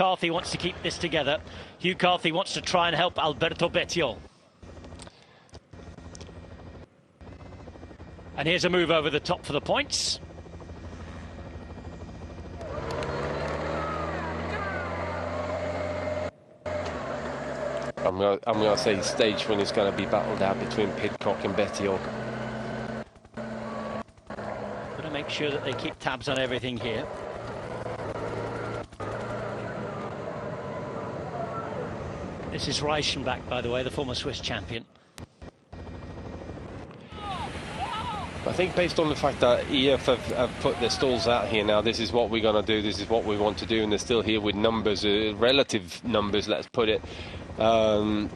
Carthy wants to keep this together. Hugh Carthy wants to try and help Alberto Bettiol. And here's a move over the top for the points. I'm gonna say stage when it's going to be battled out between Pidcock and Bettiol. Got to make sure that they keep tabs on everything here. This is Reichenbach, by the way, the former Swiss champion. I think based on the fact that EF have put their stalls out here now, this is what we're going to do, this is what we want to do, and they're still here with numbers, relative numbers, let's put it. I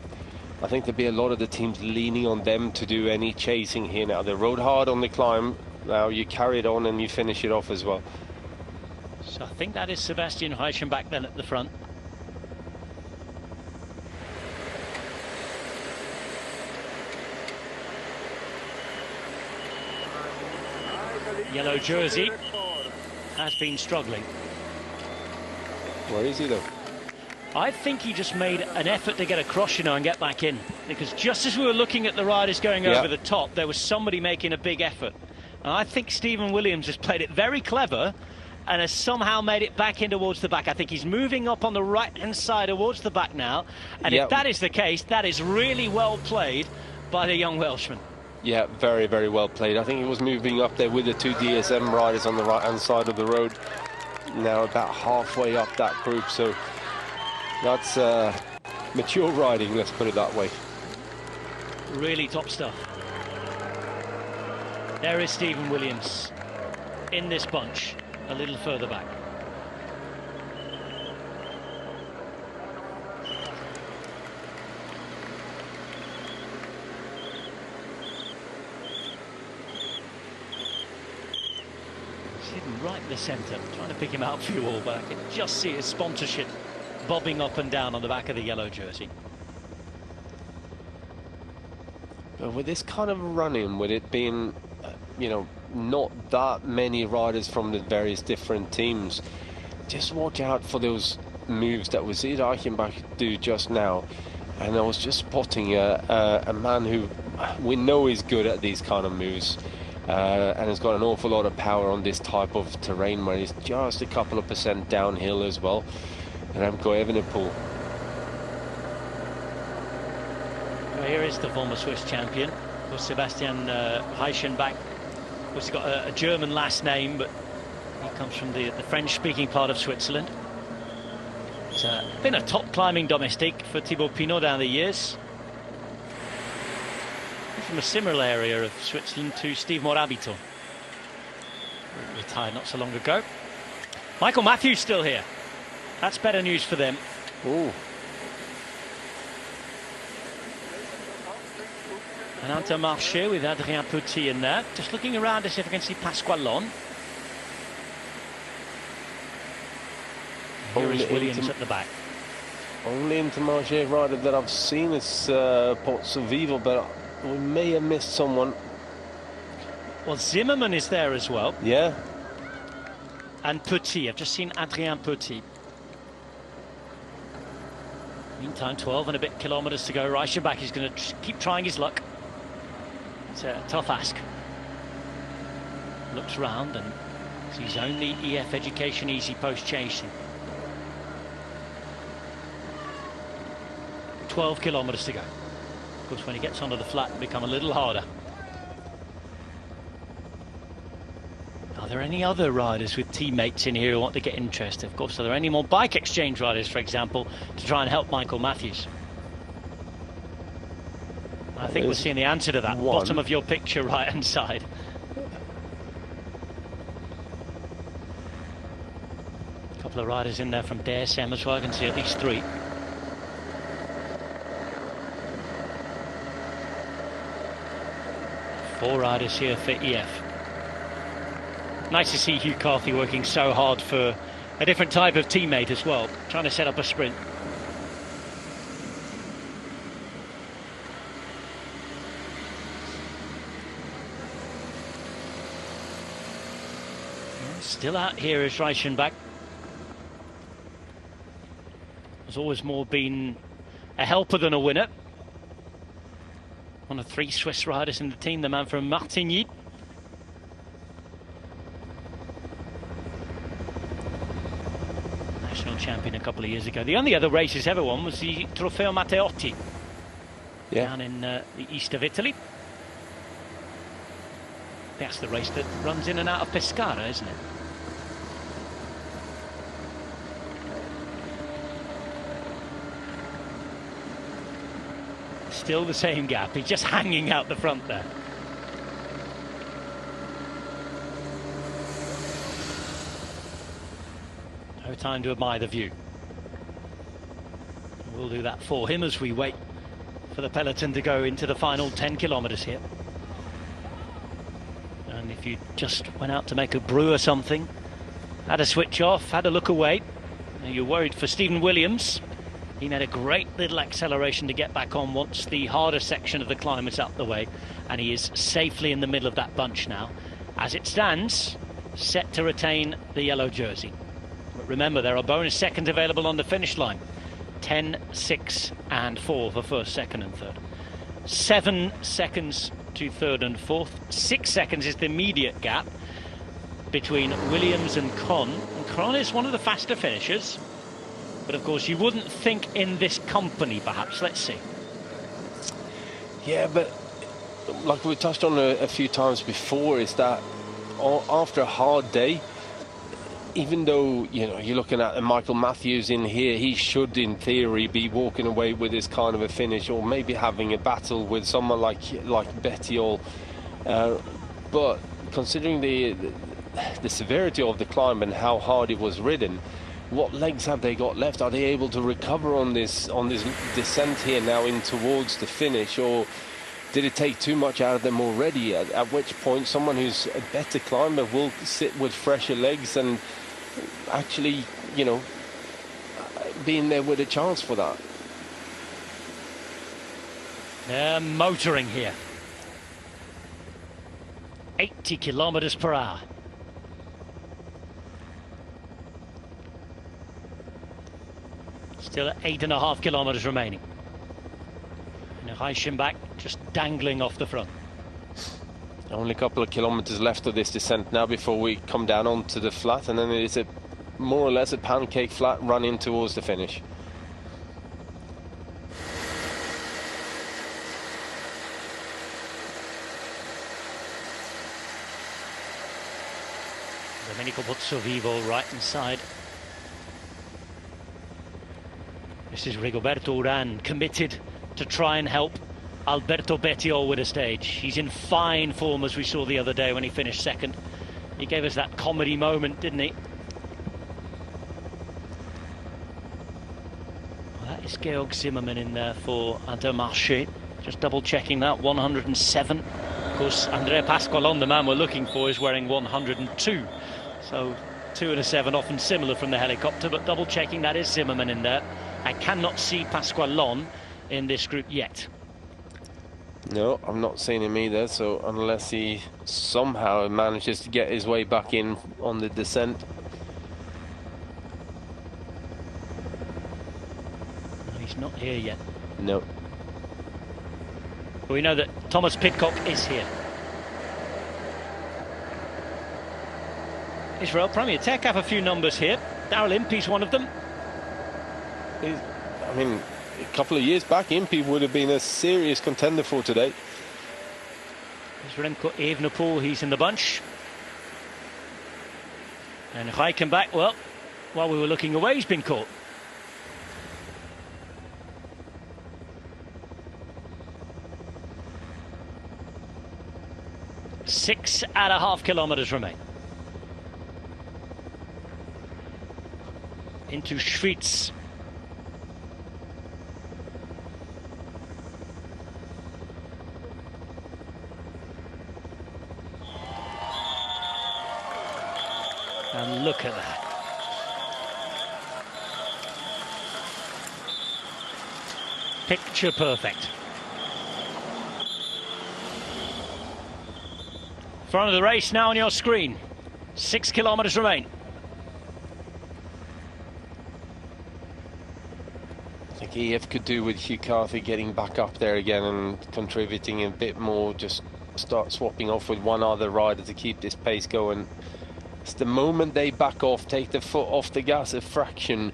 think there'll be a lot of the teams leaning on them to do any chasing here now. They rode hard on the climb, now you carry it on and you finish it off as well. So I think that is Sebastian Reichenbach then at the front. Yellow jersey has been struggling. Where is he though? I think he just made an effort to get across, you know, and get back in. Because just as we were looking at the riders going over the top, there was somebody making a big effort. And I think Stephen Williams has played it very clever and has somehow made it back in towards the back. I think he's moving up on the right-hand side towards the back now. And if that is the case, that is really well played by the young Welshman. Yeah, very, very well played. I think he was moving up there with the two DSM riders on the right-hand side of the road. Now about halfway up that group, so that's mature riding, let's put it that way. Really top stuff. There is Stephen Williams in this bunch, a little further back. Right in the centre, trying to pick him out for you all, but I can just see his sponsorship bobbing up and down on the back of the yellow jersey. But with this kind of running, with it being, you know, not that many riders from the various different teams, just watch out for those moves that we see Reichenbach do just now. And I was just spotting a man who we know is good at these kind of moves. And has got an awful lot of power on this type of terrain where he's just a couple of % downhill as well. Remco Evenepoel. Well, here is the former Swiss champion, of course, Sebastian Reichenbach. He's got a German last name, but he comes from the French-speaking part of Switzerland. He's been a top climbing domestique for Thibaut Pinot down the years. From a similar area of Switzerland to Steve Morabito, retired not so long ago. Michael Matthews still here. That's better news for them. Ooh. And Intermarché with Adrien Petit in there. Just looking around to see if I can see Pasqualon. Here is Williams at the back. Only Intermarché rider that I've seen is Pozzo Vivo, but we may have missed someone. Well, Zimmerman is there as well. Yeah. And Petit. I've just seen Adrien Petit. Meantime, 12 and a bit kilometres to go. Reichenbach is going to keep trying his luck. It's a tough ask. Looks round and sees only EF Education Easy Post chasing. 12 kilometres to go. Of course, when he gets onto the flat, it'll become a little harder. Are there any other riders with teammates in here who want to get interested? Of course, are there any more bike exchange riders, for example, to try and help Michael Matthews? I think we're seeing the answer to that. Bottom of your picture, right-hand side. A couple of riders in there from DSM as well. I can see at least 3. Four riders here for EF. Nice to see Hugh Carthy working so hard for a different type of teammate as well, trying to set up a sprint. Still out here is Reichenbach. Has always more been a helper than a winner. One of 3 Swiss riders in the team, the man from Martigny. National champion a couple of years ago. The only other race he's ever won was the Trofeo Matteotti, down in the east of Italy. That's the race that runs in and out of Pescara, isn't it? Still the same gap, he's just hanging out the front there. No time to admire the view. We'll do that for him as we wait for the peloton to go into the final 10 kilometers here. And if you just went out to make a brew or something, had a switch off, had a look away, and you're worried for Stephen Williams. He made a great little acceleration to get back on once the harder section of the climb is out the way, and he is safely in the middle of that bunch now. As it stands, set to retain the yellow jersey. But remember, there are bonus seconds available on the finish line. 10, 6 and 4 for first, second and third. 7 seconds to third and fourth. 6 seconds is the immediate gap between Williams and Con. And Con is one of the faster finishers. But of course, you wouldn't think in this company, perhaps. Let's see. Yeah, but like we touched on a few times before, is that after a hard day, even though, you know, you're looking at Michael Matthews in here, he should, in theory, be walking away with this kind of a finish, or maybe having a battle with someone like Bettiol. But considering the severity of the climb and how hard it was ridden, what legs have they got left? Are they able to recover on this descent here now in towards the finish, or did it take too much out of them already? At which point someone who's a better climber will sit with fresher legs and actually, you know, being there with a chance for that. They're motoring here. 80 kilometers per hour. Still at 8.5 kilometers remaining. And Reichenbach just dangling off the front. Only a couple of kilometers left of this descent now before we come down onto the flat, and then it is more or less a pancake flat run in towards the finish. Domenico Pozzovivo right inside. This is Rigoberto Urán, committed to try and help Alberto Bettiol with a stage. He's in fine form, as we saw the other day when he finished second. He gave us that comedy moment, didn't he? Well, that is Georg Zimmermann in there for Intermarché. Just double checking that, 107. Of course, Andrea Pasqualon, the man we're looking for, is wearing 102. So 2 and a 7, often similar from the helicopter, but double checking, that is Zimmermann in there. I cannot see Pasqualon in this group yet. No, I'm not seeing him either, so unless he somehow manages to get his way back in on the descent. No, he's not here yet. No. But we know that Thomas Pidcock is here. Israel Premier Tech have a few numbers here. Daryl Impey's one of them. I mean, a couple of years back, Impey would have been a serious contender for today. There's Remco Evenepoel, he's in the bunch. And Reichenbach, well, while we were looking away, he's been caught. Six and a half kilometers remain. Into Schwyz. And look at that. Picture perfect. Front of the race now on your screen. 6 kilometers remain. think EF could do with Hugh Carthy getting back up there again and contributing a bit more, just start swapping off with one other rider to keep this pace going. It's the moment they back off, take the foot off the gas a fraction,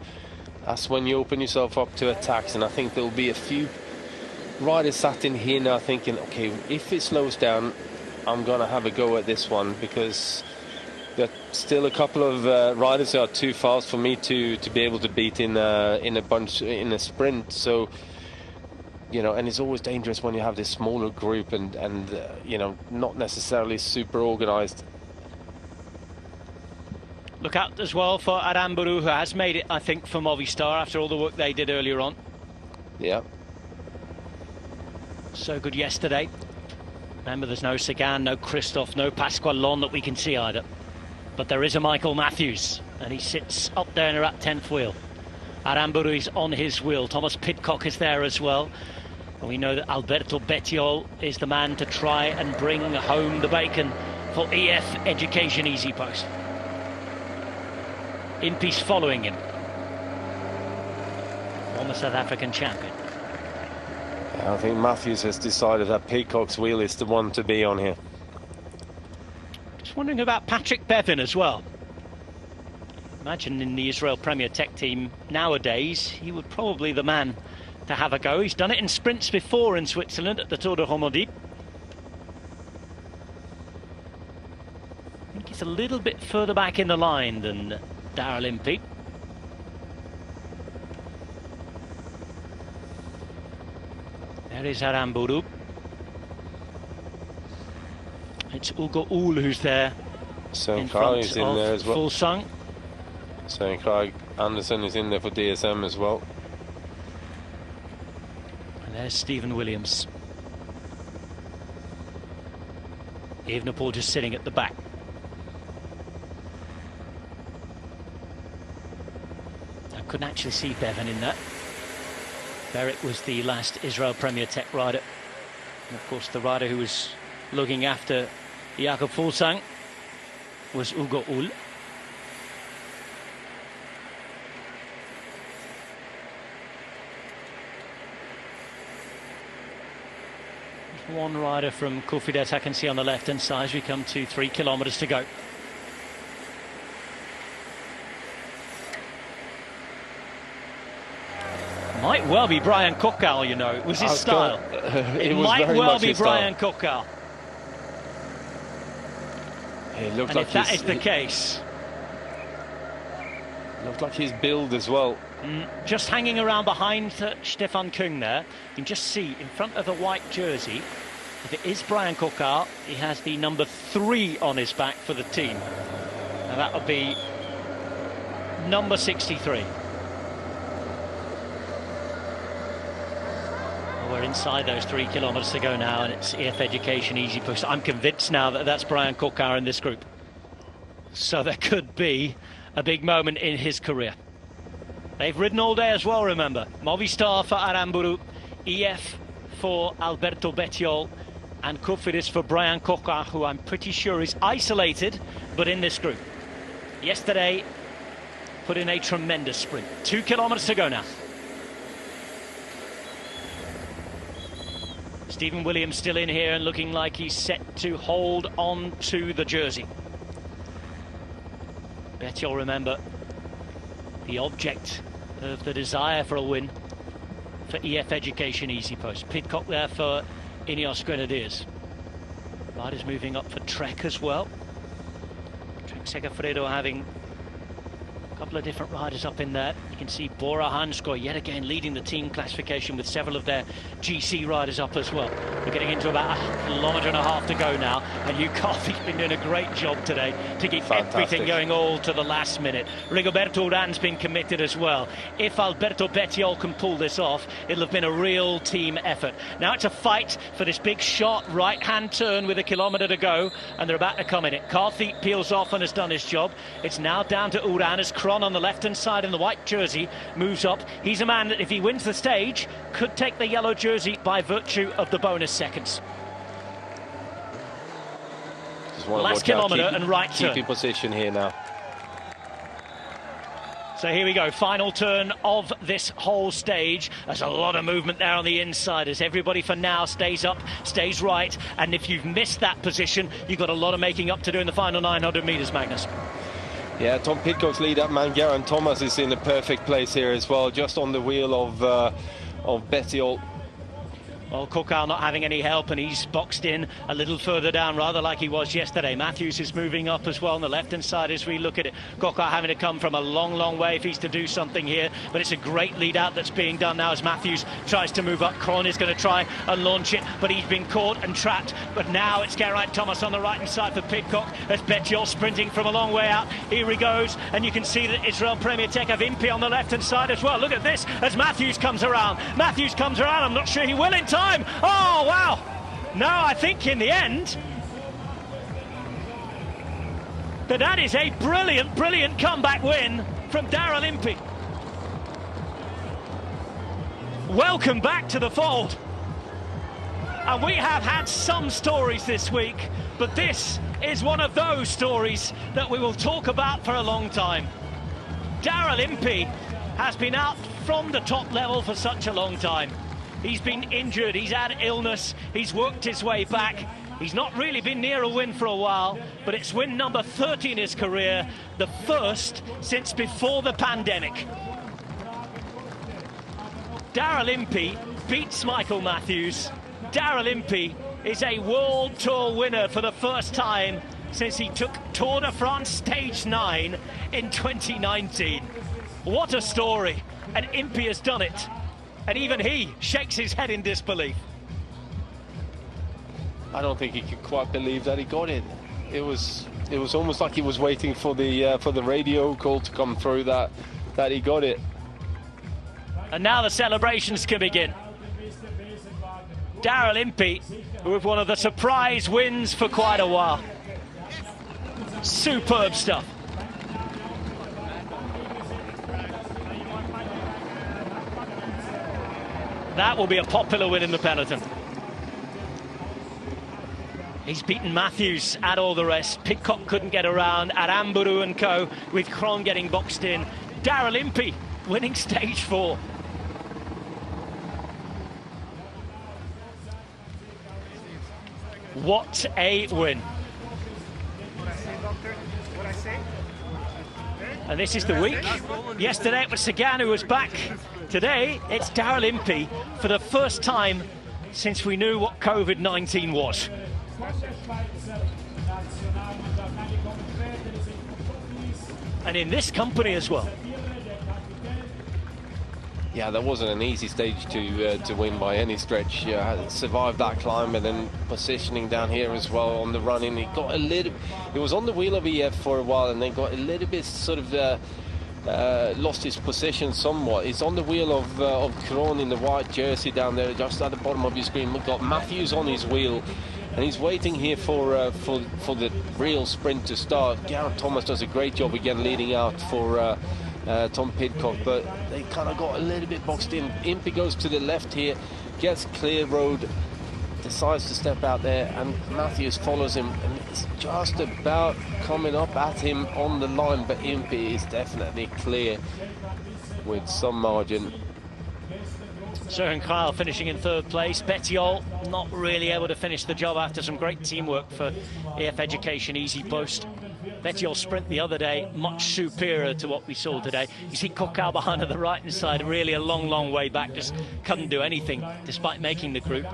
that's when you open yourself up to attacks. And I think there'll be a few riders sat in here now thinking, okay, if it slows down, I'm gonna have a go at this one, because there are still a couple of riders that are too fast for me to be able to beat in a bunch, in a sprint. So, you know, and it's always dangerous when you have this smaller group and you know, not necessarily super organized. Look out as well for Aramburu, who has made it, I think, for Movistar after all the work they did earlier on. Yeah. So good yesterday. Remember, there's no Sagan, no Christophe, no Pasqualon that we can see either. But there is a Michael Matthews, and he sits up there in a 10th wheel. Aramburu is on his wheel. Thomas Pidcock is there as well. And we know that Alberto Bettiol is the man to try and bring home the bacon for EF Education Easy Post. Impey's following him. Former South African champion. I think Matthews has decided that Pidcock's wheel is the one to be on here. Just wondering about Patrick Bevin as well. Imagine in the Israel Premier Tech team nowadays, he would probably be the man to have a go. He's done it in sprints before in Switzerland at the Tour de Romandie. I think he's a little bit further back in the line than Daryl Impey. There is Aramburu. It's Ugo Uhl who's there. Søren is in there as well. Fuglsang. Søren Kragh Andersen is in there for DSM as well. And there's Stephen Williams. Evenepoel just sitting at the back. I couldn't actually see Bevan in that. Beric was the last Israel Premier Tech rider. And of course, the rider who was looking after Jakob Fuglsang was Ugo Uhl. There's one rider from Cofidis I can see on the left-hand side as we come to 3 kilometers to go. Might well be Brian Cockal, you know. It was his style. It might well be Brian Cockal. It looks and like if that is the case... Looks like his build as well. Just hanging around behind Stefan Kung there. You can just see in front of the white jersey, if it is Brian Cockal, he has the number 3 on his back for the team. Now that would be number 63. We're inside those 3 kilometers to go now, and it's EF Education Easy Push. I'm convinced now that that's Brian Cockar in this group. So there could be a big moment in his career. They've ridden all day as well, remember. Movistar for Aramburu, EF for Alberto Bettiol, and Cofidis for Brian Cockar, who I'm pretty sure is isolated, but in this group. Yesterday, put in a tremendous sprint. 2 kilometers to go now. Stephen Williams still in here and looking like he's set to hold on to the jersey. Bettiol, remember, the object of the desire for a win for EF Education Easy Post. Pidcock there for Ineos Grenadiers. Riders moving up for Trek as well. Trek Segafredo having a couple of different riders up in there. You can see Bora Hansgrohe yet again leading the team classification with several of their GC riders up as well. We're getting into about 1.5 kilometers to go now, and Hugh Carthy's been doing a great job today to keep everything going all to the last minute. Rigoberto Urán's been committed as well. If Alberto Bettiol can pull this off, it'll have been a real team effort. Now it's a fight for this big short right-hand turn with 1 kilometer to go, and they're about to come in it. Carthy peels off and has done his job. It's now down to Urán as Kron on the left-hand side in the white jersey moves up. He's a man that if he wins the stage could take the yellow jersey by virtue of the bonus seconds. Last kilometre and right turn. Keeping position here now. So here we go, final turn of this whole stage. There's a lot of movement there on the inside as everybody for now stays up, stays right. And if you've missed that position, you've got a lot of making up to do in the final 900 metres, Magnus. Yeah, Tom Pidcock's lead up man. Geraint Thomas is in the perfect place here as well, just on the wheel of Bettiol. Well, Kokau not having any help, and he's boxed in a little further down, rather like he was yesterday. Matthews is moving up as well on the left-hand side as we look at it. Kokau having to come from a long, long way if he's to do something here. But it's a great lead-out that's being done now as Matthews tries to move up. Kron is going to try and launch it, but he's been caught and trapped. But now it's Geraint Thomas on the right-hand side for Pidcock as Bettiol sprinting from a long way out. Here he goes, and you can see that Israel Premier Tech have Impey on the left-hand side as well. Look at this as Matthews comes around. Matthews comes around. I'm not sure he will in time. Oh, wow. No, I think in the end that is a brilliant, brilliant comeback win from Daryl Impey. Welcome back to the fold. And we have had some stories this week, but this is one of those stories that we will talk about for a long time. Daryl Impey has been out from the top level for such a long time. He's been injured, he's had illness, he's worked his way back. He's not really been near a win for a while, but it's win number 30 in his career, the first since before the pandemic. Daryl Impey beats Michael Matthews. Daryl Impey is a World Tour winner for the first time since he took Tour de France Stage 9 in 2019. What a story, and Impey has done it. And even he shakes his head in disbelief. I don't think he could quite believe that he got it. It was almost like he was waiting for the radio call to come through that he got it. And now the celebrations can begin. Daryl Impey with one of the surprise wins for quite a while. Superb stuff. That will be a popular win in the peloton. He's beaten Matthews at all the rest. Pidcock couldn't get around. Aramburu and co, with Kron getting boxed in. Daryl Impey winning stage 4. What a win. And this is the week. Yesterday it was Sagan who was back. Today it's Daryl Impey for the first time since we knew what COVID-19 was. And in this company as well. Yeah, that wasn't an easy stage to win by any stretch. Survived that climb and then positioning down here as well on the run-in. It was on the wheel of EF for a while and then got a little bit sort of lost his position somewhat. He's on the wheel of Kron in the white jersey down there just at the bottom of your screen. We've got Matthews on his wheel and he's waiting here for the real sprint to start. Geraint Thomas does a great job again leading out for Tom Pidcock, but they kind of got a little bit boxed in. Impey goes to the left here, gets clear road, decides to step out there, and Matthews follows him, and it's just about coming up at him on the line, but Impey is definitely clear with some margin. Søren Kyle finishing in 3rd place. Bettiol not really able to finish the job after some great teamwork for EF Education Easy Post. Bettiol's sprint the other day, much superior to what we saw today. You see Kokau behind on the right-hand side, really a long, long way back, just couldn't do anything despite making the group.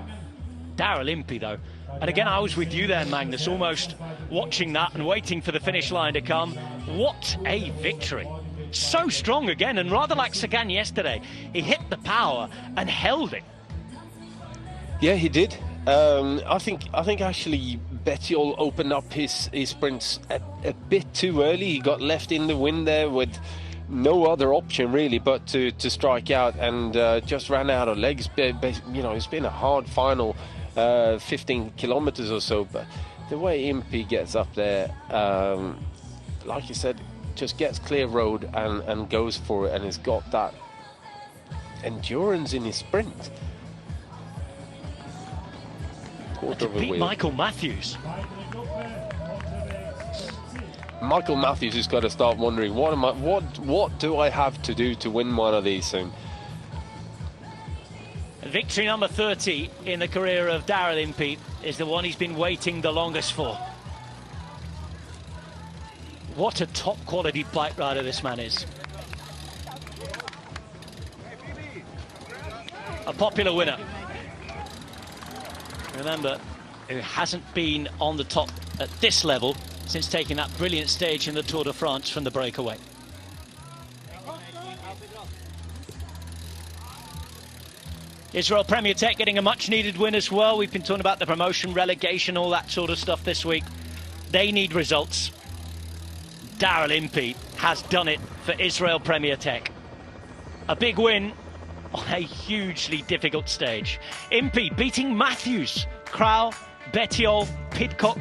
Daryl Impey, though. And again, I was with you there, Magnus, almost watching that and waiting for the finish line to come. What a victory. So strong again, and rather like Sagan yesterday, he hit the power and held it. Yeah, he did. I think actually Bettiol opened up his sprints a bit too early. He got left in the wind there with no other option really but to strike out, and just ran out of legs. You know, it's been a hard final 15 kilometers or so, but the way Impey gets up there, like you said, just gets clear road and goes for it, and has got that endurance in his sprint. To beat Michael Matthews. Michael Matthews has got to start wondering, what do I have to do to win one of these soon? Victory number 30 in the career of Daryl Impey is the one he's been waiting the longest for. What a top quality bike rider this man is. A popular winner. Remember, who hasn't been on the top at this level since taking that brilliant stage in the Tour de France from the breakaway. Israel Premier Tech getting a much needed win as well. We've been talking about the promotion, relegation, all that sort of stuff this week. They need results. Daryl Impey has done it for Israel Premier Tech. A big win on a hugely difficult stage. Impey beating Matthews, Krau, Bettiol, Pidcock